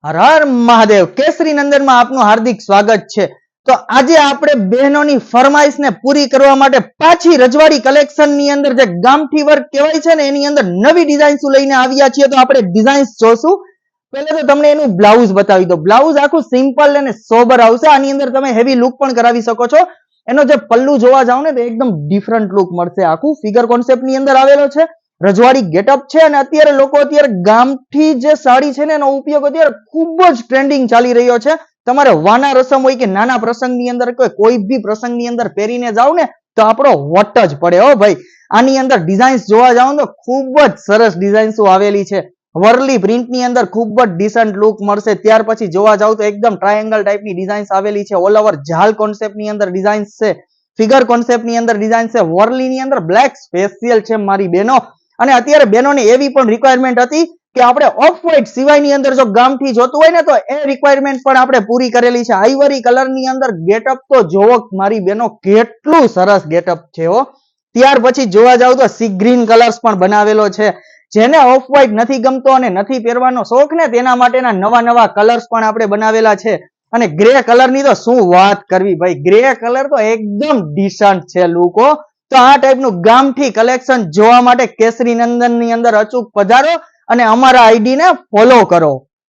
હર હર મહાદેવ કેસરી નંદન માં આપનું હાર્દિક સ્વાગત છે। તો આજે આપણે બહેનોની ફરમાઈશ ને પૂરી કરવા માટે પાછી રજવાડી કલેક્શન ની અંદર જે ગામઠી વર્ક કહેવાય છે ને એની અંદર નવી ડિઝાઇન્સ લઈને આવ્યા છીએ। તો આપણે ડિઝાઇન્સ જોશું। પહેલા તો તમને એનું બ્લાઉઝ બતાવી દો। બ્લાઉઝ આખું સિમ્પલ અને સોબર આવશે। આની અંદર તમે હેવી લુક પણ કરાવી શકો છો। એનો જે પલ્લુ જોવા જાવ ને તો એકદમ ડિફરન્ટ લુક મળશે। આખું ફિગર કોન્સેપ્ટ ની અંદર આવેલો છે। રજવાડી ગેટઅપ છે અને અત્યારે લોકો ગામઠી જે સાડી છે ને એનો ઉપયોગ અત્યારે ખૂબ જ ટ્રેન્ડિંગ ચાલી રહ્યો છે। તમારે વાના રસમ હોય કે નાના પ્રસંગની અંદર કોઈ બી પ્રસંગની અંદર પહેરીને જાવ ને તો આપણો વટ જ પડે હો ભાઈ। આની અંદર ડિઝાઇન્સ જોવા જાવ તો ખૂબ જ સરસ ડિઝાઇન્સો આવેલી છે। વર્લી પ્રિન્ટ ની અંદર ખૂબ જ ડિસન્ટ લુક મળશે। ત્યાર પછી જોવા જાવ તો એકદમ ટ્રાયેંગલ ટાઈપની ડિઝાઇન્સ આવેલી છે। ઓલ ઓવર ઝાલ કોન્સેપ્ટ ની અંદર ડિઝાઇન્સ છે। ફિગર કોન્સેપ્ટ ની અંદર ડિઝાઇન છે। વર્લી ની અંદર બ્લેક સ્પેશિયલ છે મારી બહેનો। અને અત્યારે બહેનોને એવી પણ રિક્વાયરમેન્ટ હતી કે આપણે ઓફ વ્હાઇટ સિવાયની અંદર જો ગામઠી જોતું હોય ને તો એ રિક્વાયરમેન્ટ પણ આપણે પૂરી કરેલી છે। આઈવરી કલર ની અંદર ગેટઅપ તો જોવો મારી બહેનો કેટલું સરસ ગેટઅપ છે હો। ત્યાર પછી જોવા જાવ તો સી ગ્રીન કલર્સ પણ બનાવેલો છે। જેને ઓફ વ્હાઇટ નથી ગમતો અને નથી પહેરવાનો શોખ ને તેના માટેના નવા નવા કલર્સ પણ આપણે બનાવેલા છે। અને ગ્રે કલર ની તો શું વાત કરવી ભાઈ। ગ્રે કલર તો એકદમ ડિસન્ટ છે લુકો। તો આ ટાઈપનું ગામઠી કલેક્શન જોવા માટે કેસરી નંદન ની અંદર અચૂક પધારો અને અમારા આઈડી ને ફોલો કરો।